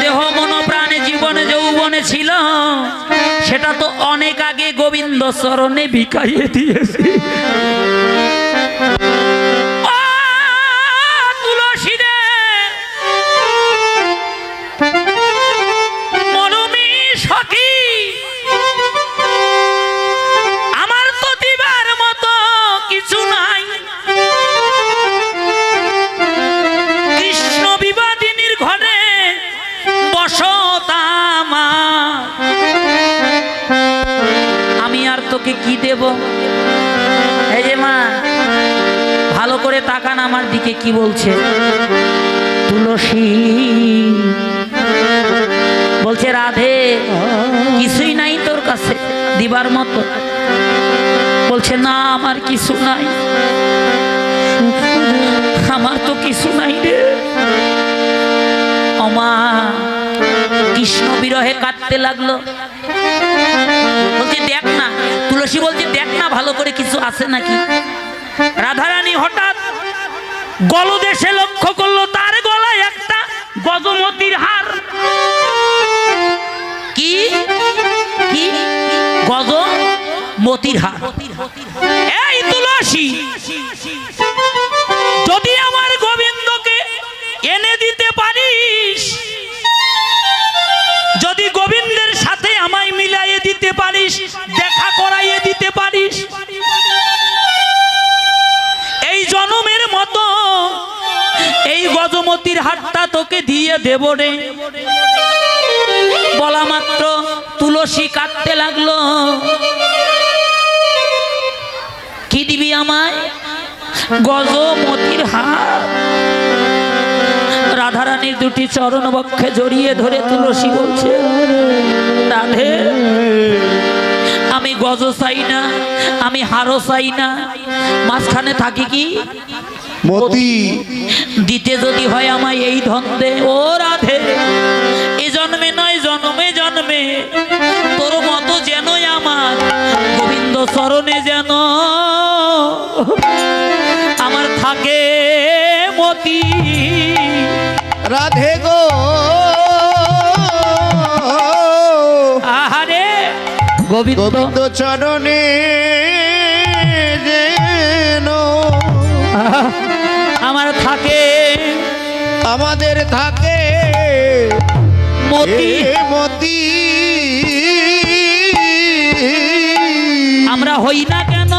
দেহ মন প্রাণে জীবনে যৌবনে ছিল, সেটা তো অনেক আগে গোবিন্দ চরণে বিকাইয়ে দিয়েছি। কি দেব? এই যে মা, ভালো করে তাকান আমার দিকে, কি বলছে? তুলসী বলছে, রাধে কিছুই নাই তোর কাছে দিবার মতো? বলছে, না আমার কিছু নাই, আমার তো কিছু নাই রে। অমা কৃষ্ণ বিরহে কাঁদতে লাগলো। বলছে, দেখ না। তুলসী বলছে, দেখ না ভালো করে কিছু আছে নাকি। রাধারানী হঠাৎ গলদেশে লক্ষ্য করলো, তার গলায় একটা গজমতির হার। কি কি গজমতির হার? এই তুলসী, যদি আমার গোবিন্দকে এনে দিতে পারিস, যদি গোবিন্দের সাথে আমায় মিলাইয়ে দিতে পারিস, দেখা করাইয়ে দিতে পারিস, এই জনমের মতো এই গজমতির হাতটা তোকে দিয়ে দেব রে। বলা মাত্র তুলসী কাঁদতে লাগলো। কি দিবি আমায়? গজমতির হাত। রাধারানীর দুটি চরণ বক্ষে জড়িয়ে ধরে তুলসী বলছে, রাধে আমি গজ চাই না, আমি হারও চাই না, মাঝখানে থাকি কি মতি। দিতে যদি হয় আমায় এই ধন দে। ও রাধে, এ জন্মে নয় জন্মে জন্মে তোর মতো যেনই আমার গোবিন্দ চরণে যেন আমার থাকে মতি। রাধে গো আহারে গোবিন্দ চরণে যেন আমার থাকে, আমাদের থাকে মতি। মতি আমরা হই না কেন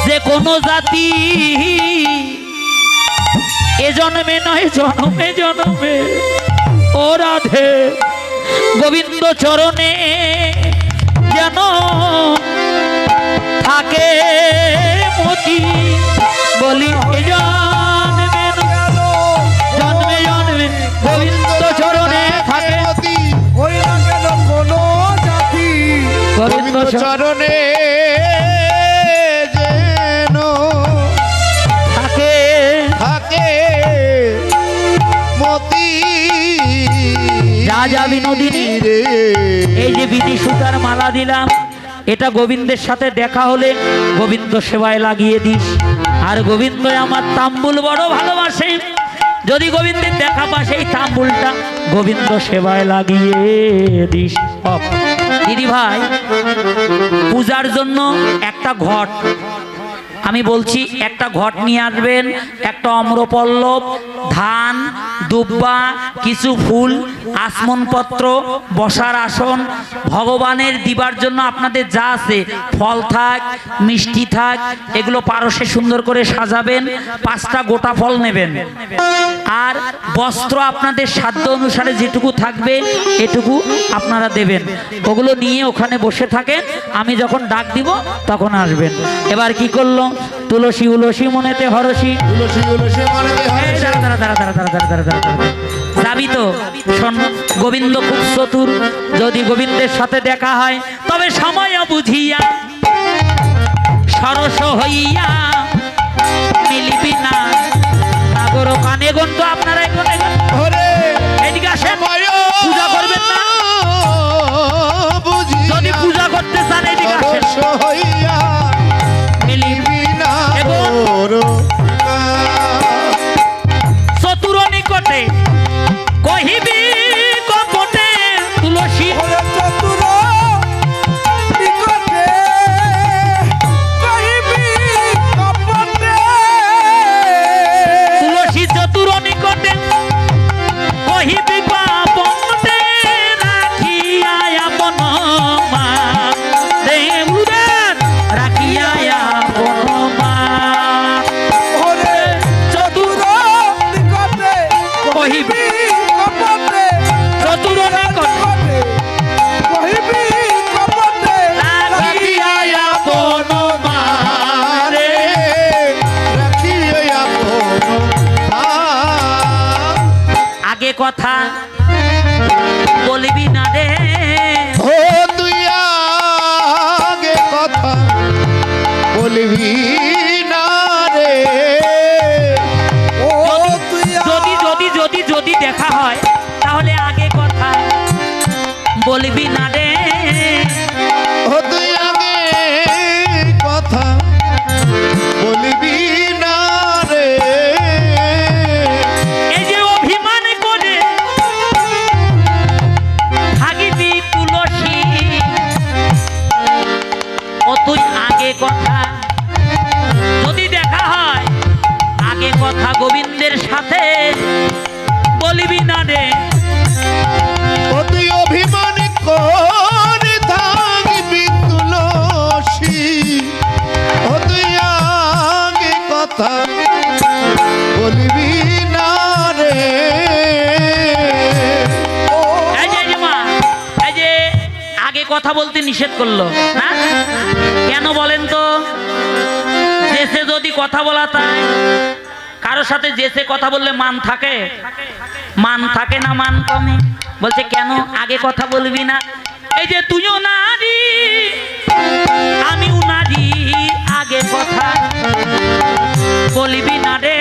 যে কোনো জাতি, এ জন্মে নয় জন্মে জন্মে ও রাধে গোবিন্দ চরণে যেন থাকে মতি। বলি জন্মে জন্মে জন্মে গোবিন্দ চরণে থাকে মতি। হই না কেন কোনো জাতি, গোবিন্দ চরণে যেন থাকে থাকে মতি। রাজা বিনোদিনী, এই যে বিধি সুতার মালা দিলাম, এটা গোবিন্দের সাথে দেখা হলে গোবিন্দ সেবায় লাগিয়ে দিস। আর গোবিন্দ আমার তাম্বুল বড় ভালোবাসে, যদি গোবিন্দের দেখা পাস এই তাম্বুলটা গোবিন্দ সেবায় লাগিয়ে দিস। দিদি ভাই, পূজার জন্য একটা ঘট আমি বলছি, একটা ঘট নিয়ে আসবেন, একটা অম্রপল্লব, ধান, দুব্বা, কিছু ফুল, আসমনপত্র, বসার আসন, ভগবানের দিবার জন্য আপনাদের যা আছে, ফল থাক, মিষ্টি থাক, এগুলো পারসে সুন্দর করে সাজাবেন। 5টা গোটা ফল নেবেন। আর বস্ত্র আপনাদের সাধ্য অনুসারে যেটুকু থাকবে এটুকু আপনারা দেবেন। ওগুলো নিয়ে ওখানে বসে থাকেন, আমি যখন ডাক দিব তখন আসবেন। এবার কি করলো? তুলসী উলসী মনেতে হরসী, যাবি তো? শোন, গোবিন্দ খুব চতুর, যদি গোবিন্দের সাথে দেখা হয় তবে সময় বুঝিয়া সরস হইয়া মিলিবি না। নাগর কানে গন্ত আপনারা এদিকে আসেন, পূজা করবেন না? যদি পূজা করতে চান এদিকে আসেন। চতুর নিকটে নিকটে কহিবি পাপতে রাখিয়া আপন মা রে গুরুদেব রাখিয়া আপন মা ওরে চতুর নিকটে কহিবি কপটে চতুর নিকটে কহিবি কপটে রাখিয়া আপন মা রে আগে কথা বলবি না রে ও তুই আগে কথা বলবি না রে ও তুই যদি যদি যদি যদি দেখা হয় তাহলে আগে কথা বলবি না রে ও তুই আগে কথা বলবি না রে এই যে অভিমান করে থাকিবি তুলসী ও তুই আগে কথা যদি দেখা হয় আগে কথা গোবিন্দের সাথে বলবি না রে ও তুই অভিমান করে থাকবি তুলসী ও তুই আগে কথা বলবি না রে এই যে মা এই যে আগে কথা বলতে নিষেধ করলো না কেন বলেন তো দেশে যদি কথা বলা তাই কারোর সাথে দেশে কথা বললে মান থাকে না মান কমে বলছে কেন আগে কথা বলবি না এই যে তুইও নারী আমিও নারী আগে কথা বলবি না রে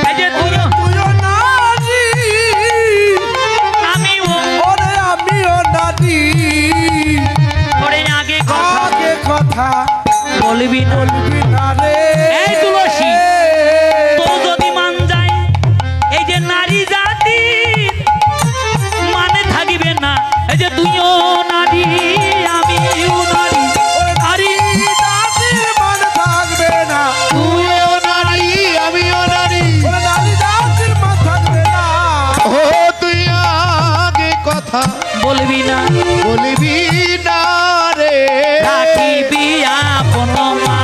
এই যে তুইও তুইও নারী আমিও ওরে আমিও নারী ওরে আগে কথা আগে কথা বলবি না বলবি না রে এই তুলসী তো যদি মান যায় এই যে নারী জাতি মানে থাকিবে না এই যে তুইও নারী আমিও নারী নারী নারীর মান থাকবে না তুইও নারী আমিও নারী ওরে নারী জাতির মান থাকবে না ও তুই আগে কথা বলবি না বলবি না রে রাখিবি আপন মা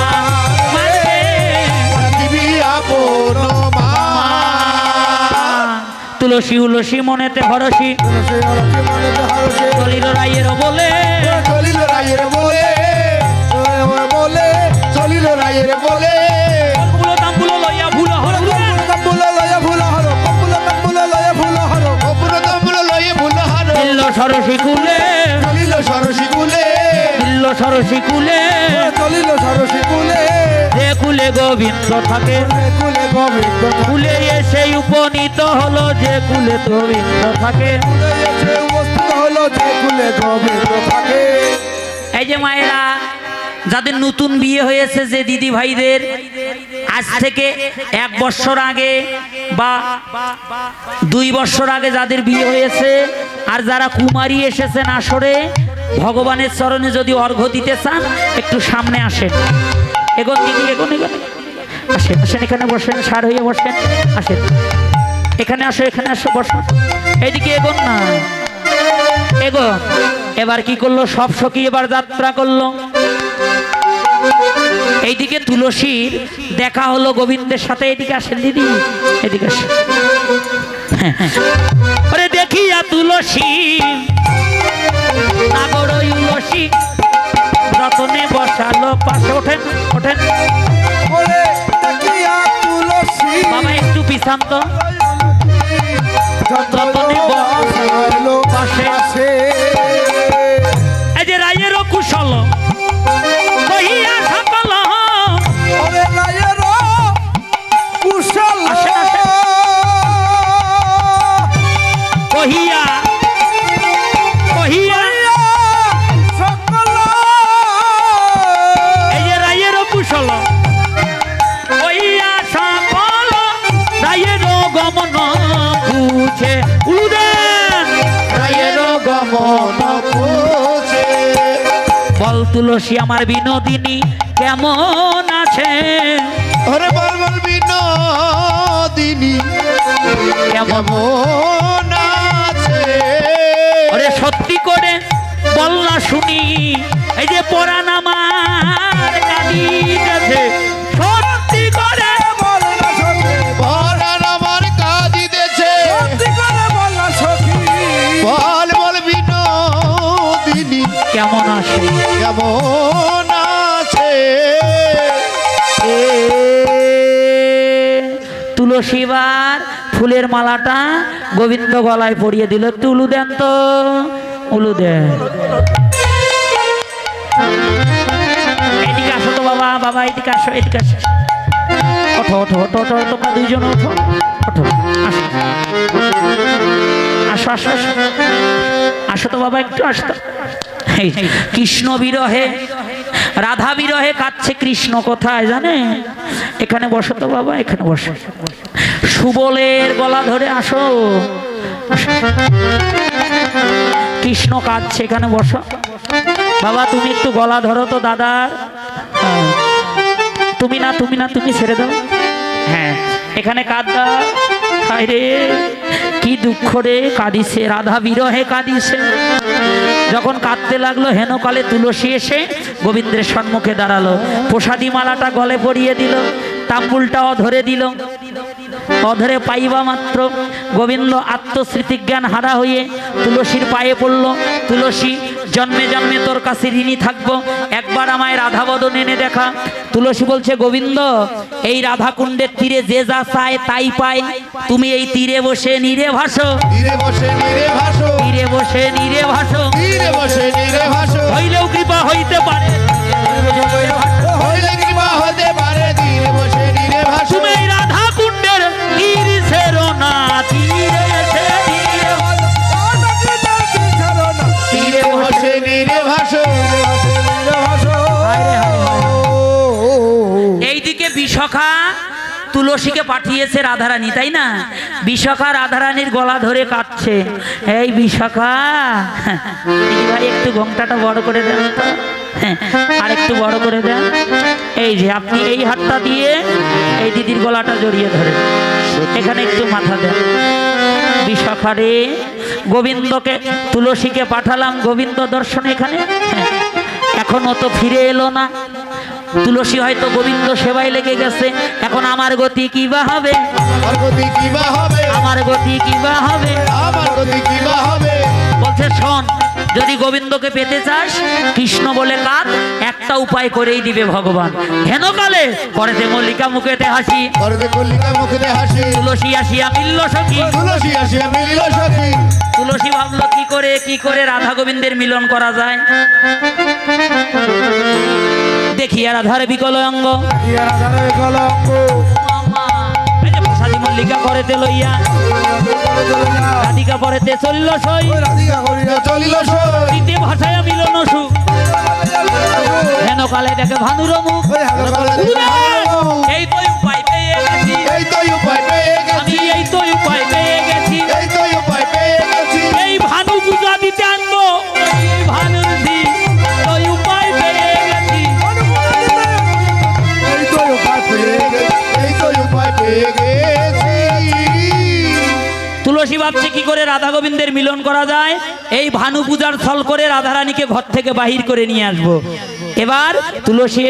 মানে রাখিবি আপন মা তুলসী উলসী মনেতে হরসী তুলসী হরসে মনেতে হরসে চলিল রায়ের বলে চলিল রায়ের বলে বলে চলিল রায়ের বলে ফুলো তাম্বুলো লইয়া ভুল হর কম্বুল লয়ে ভুল হর কম্বুল লয়ে ভুল হর অপুর দমল লয়ে ভুলহার দিল্ল সরসী কুলে চলিল সরসী কুলে দিল্ল সরসী কুলে চলিল সরসী কুলে যে কুলে গোবিন্দ থাকে কুলে গোবিন্দ কুলে এসে উপনীত হলো যে কুলে গোবিন্দ থাকে কুলে এসে উপস্থিত হলো যে কুলে গোবিন্দ থাকে এই যে মায়েরা যাদের নতুন বিয়ে হয়েছে যে দিদি ভাইদের আজ থেকে 1 বছর আগে বা 2 বছর আগে যাদের বিয়ে হয়েছে আর যারা কুমারী এসেছেন আসরে ভগবানের চরণে যদি অর্ঘ্য দিতে চান একটু সামনে আসেন এগোন দিদি এগোন এগোন আসেন আসেন এখানে বসেন সার হয়ে বসেন আসেন এখানে আসো বসো এদিকে এগোন না এগোন এবার কি করলো সব সখী এবার যাত্রা করলো এইদিকে তুলসীর দেখা হলো গোবিন্দের সাথে এদিকে আসেন দিদি এদিকে আসেন ওরে দেখিয়া তুলসী নাগর তুলসী রতনে বসালো পাশে ওঠেন ওঠেন ওরে দেখিয়া তুলসী বাবা একটু পিছান তো যতনে বসালো পাশে। পাশে এই যে রায়েরও কুশল কহিয়া সকল ওরে রায়ের কুশল আসেন, আসেন। কহিয়া কহিয়া সকল এই যে রায়েরও কুশল কহিয়া সকল রায়েরও গমন বুঝে উলুদেন রায়ের গমন পৌঁছে বল তুলসী আমার বিনোদিনী কেমন আছে ওরে বল বল বিনোদিনী কেমন কেমন আছে ওরে সত্যি করে বল না শুনি, এই যে পরাণ আমার কাঁদিতেছে, সত্যি করে বল না সখী, পরাণ আমার কাঁদিতেছে সত্যি করে বল না সখী, বল বল বিনোদিনী কেমন আসে কেমন আছে তুলসীবার ফুলের মালাটা গোবিন্দ গলায় পরিয়ে দিল। একটু উলু দেন তো, উলু দেন। এদিকে আসো তো বাবা, বাবা এদিকে আসো, এদিকে আসো। ওঠো ওঠো ওঠো ওঠো, তোমরা দুইজন ওঠো, ওঠো, আসো আসো আসো আসো আসো তো বাবা, একটু আসো তো। এই কৃষ্ণ বিরহে রাধা বিরহে কাঁদছে কৃষ্ণ, কোথায় জানে? এখানে বসো তো বাবা, এখানে বসো। সুবলের গলা ধরে আসো, আসো। কৃষ্ণ কাঁদছে, এখানে বসো বাবা। তুমি একটু গলা ধরো তো দাদার। হ্যাঁ। তুমি না তুমি না তুমি ছেড়ে দাও। হ্যাঁ, এখানে কাঁদা। হায় রে কি দুঃখ রে, কাঁদিছে রাধা বিরহে কাঁদিছে। যখন কাঁদতে লাগলো হেনকালে তুলসী এসে গোবিন্দের সম্মুখে দাঁড়ালো, প্রসাদী মালাটা গলে পরিয়ে দিল, তাম্বুলটা অধরে দিল। অধরে পাইবা মাত্র গোবিন্দ আত্মস্মৃতিজ্ঞান হারা হয়ে তুলসীর পায়ে পড়ল। তুলসী, জন্মে জন্মে তোর কাছে ঋণী থাকবো, একবার আমায় রাধা বদন এনে দেখা। তুলসী বলছে, গোবিন্দ এই রাধা কুণ্ডের তীরে যে যা চায় তাই পায়, তুমি এই তীরে বসে নীরে ভাসো, তীরে বসে নীরে ভাসো তীরে বসে নীরে ভাসো, তীরে বসে নীরে ভাসো হইলেও কৃপা হইতে পারে, হইলে কৃপা হতে পারে তীরে বসে নীরে ভাসো তুমি এই রাধা কুণ্ডের তীর ছেড়ো না, তীরে এসে নীরে ভাসো। তীরে বসে নীরে ভাসো এইদিকে বিশাখা তুলসীকে পাঠিয়েছে রাধারানী, তাই না? বিশাখা রাধারানীর গলা ধরে কাঁদছে। এই বিশাখা, দিদি ভাই একটু ঘোমটাটা বড় করে দেন তো, আর একটু বড় করে দেন। এই যে আপনি এই হাতটা দিয়ে এই দিদির গলাটা জড়িয়ে ধরে, এখানে একটু মাথা দেন। বিশাখা রে, গোবিন্দকে তুলসীকে পাঠালাম গোবিন্দ দর্শনে, এখানে এখনো তো ফিরে এলো না। তুলসী হয়তো গোবিন্দ সেবায় লেগে গেছে, এখন আমার গতি কি বা হবে, আমার গতি কি বা হবে আমার গতি কি বা হবে। আমার গতি কি বা হবে বলছে, শোন, যদি গোবিন্দকে পেতে চাস কৃষ্ণ বলে কাঁদ, একটা উপায় করেই দিবে ভগবান। হেনকালে পরেতে মল্লিকা মুখেতে হাসি, করতে কলিকা মুখে হাসি তুলসী আসিয়া মিলল সখী। তুলসী আসিয়া মিলিল সখী তুলসী ভাবলো কি করে রাধা গোবিন্দের মিলন করা যায়। দেখিয়া রাধার বিকল অঙ্গ, এই যে প্রসাদী মল্লিকা করেতে লইয়া রাধিকা পরেতে চলল সই, চলিল সই দিতে ভাষায় মিলন সুখ। হেনকালে দেখে ভানুর মুখ, এই তো উপায় পেয়ে গেছি, এই তো উপায় পেয়ে আমি গেছি এই তো উপায় পেয়ে গেছি। এই তো উপায় পেয়ে গেছি এই ভানু পূজা দিতে আনবো, এই ভানুর দি ওই উপায় পেয়ে গেছি। এই তো উপায় পেয়ে গেছি তুলসী ভাবছে কি করে রাধা গোবিন্দের মিলন করা যায়। এই ভানু পূজার ফল করে রাধারানীকে ঘর থেকে বাহির করে নিয়ে আসবো। এবার তুলসী